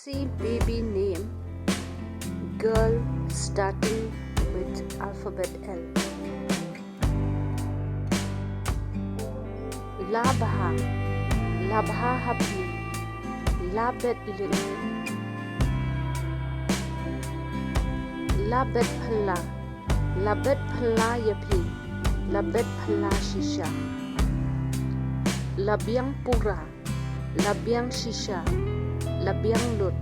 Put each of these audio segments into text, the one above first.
See baby name, girl starting with alphabet L. Labha, Labha happy, Labet lin, Labet phala, Labet phala yapi, Labet phala shisha, Labyang pura, Labyang shisha, Labyang lut,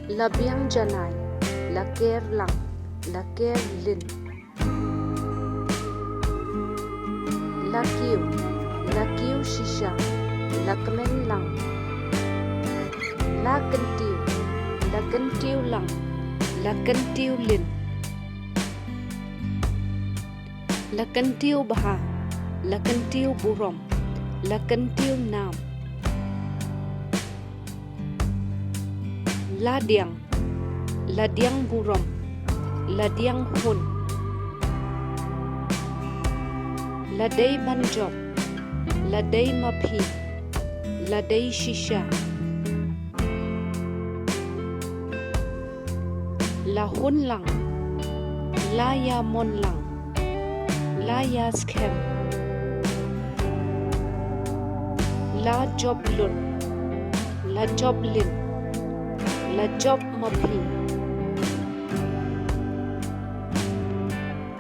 Labyang janai, Laker lang, Laker lin, Lakiu, Lakiu shisha, Lakmen lang, Lakentiu lang, Lakentiu lin, Lakentiu baha, Lakentiu burom, Lakentiu nam, Ladiang, Ladiang burom, Ladiang hun, Ladai banjob, Ladai mapi, Ladai shisha, Lahun lang, Laya mon lang, Laya skem, La job lun, La job lin, La job mapi,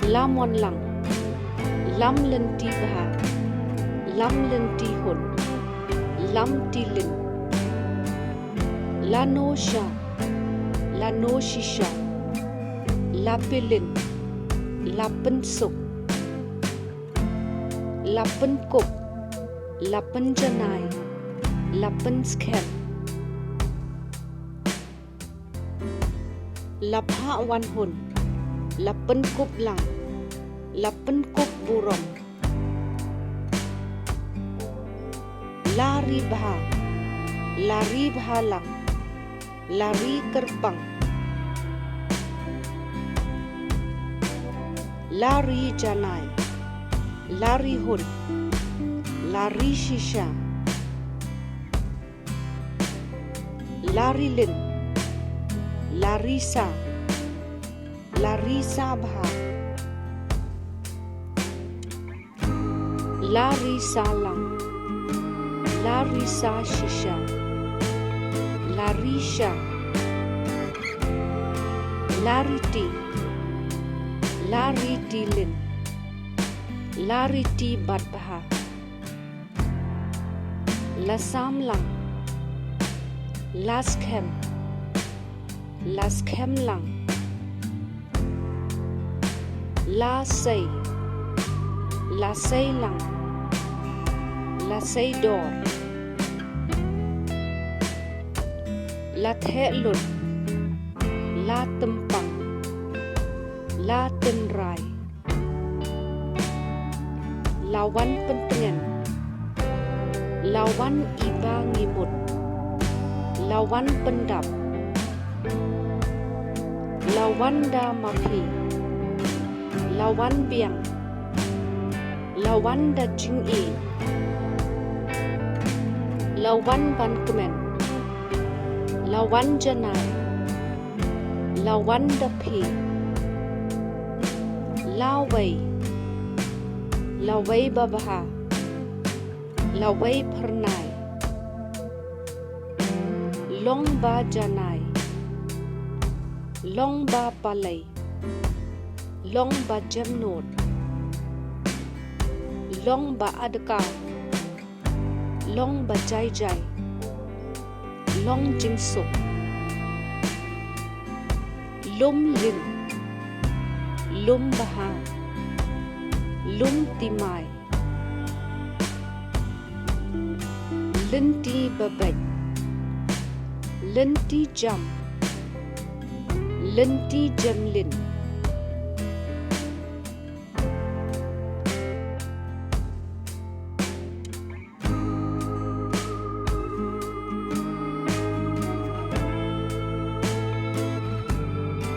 La mon lang, Lam lenti baha, Lam lenti hun, Lam ti lin, La no sha, La no shisha, La pilin, La pen suk, La pen kup, La pen janai, La pen skem, La pha wan hun, La pen kup lang, La pen kup burom, Lari baha, Lari baha lang, Lari kerpang, Lari janai, Lari hun, Lari shisha, Lari lin, Lari sa baha, Lari sa lang, Lari sa shisha, Lari sha, Lari ti lin, Lari ti bat baha, Lasam lang, Laskem lang, Lasay lang, Lasay dor, La the lun, La tempang, La tenrai, Lawan pentengan, Lawan iba ngimut, Lawan pendap, Lawan da mapi, Lawan biang, Lawan da jing'i, Lawan ban kemen, Lawan janai, Lawan da pi, Lawai babaha, Lawai pernai, Long ba janai, Long ba palai, Long ba jamnod, Long ba adka, Long ba jai, Long jingsuk, Lum lin, Lum baha, Lum timai, Lenti babaj, Lenti jam, Lenti jamlin,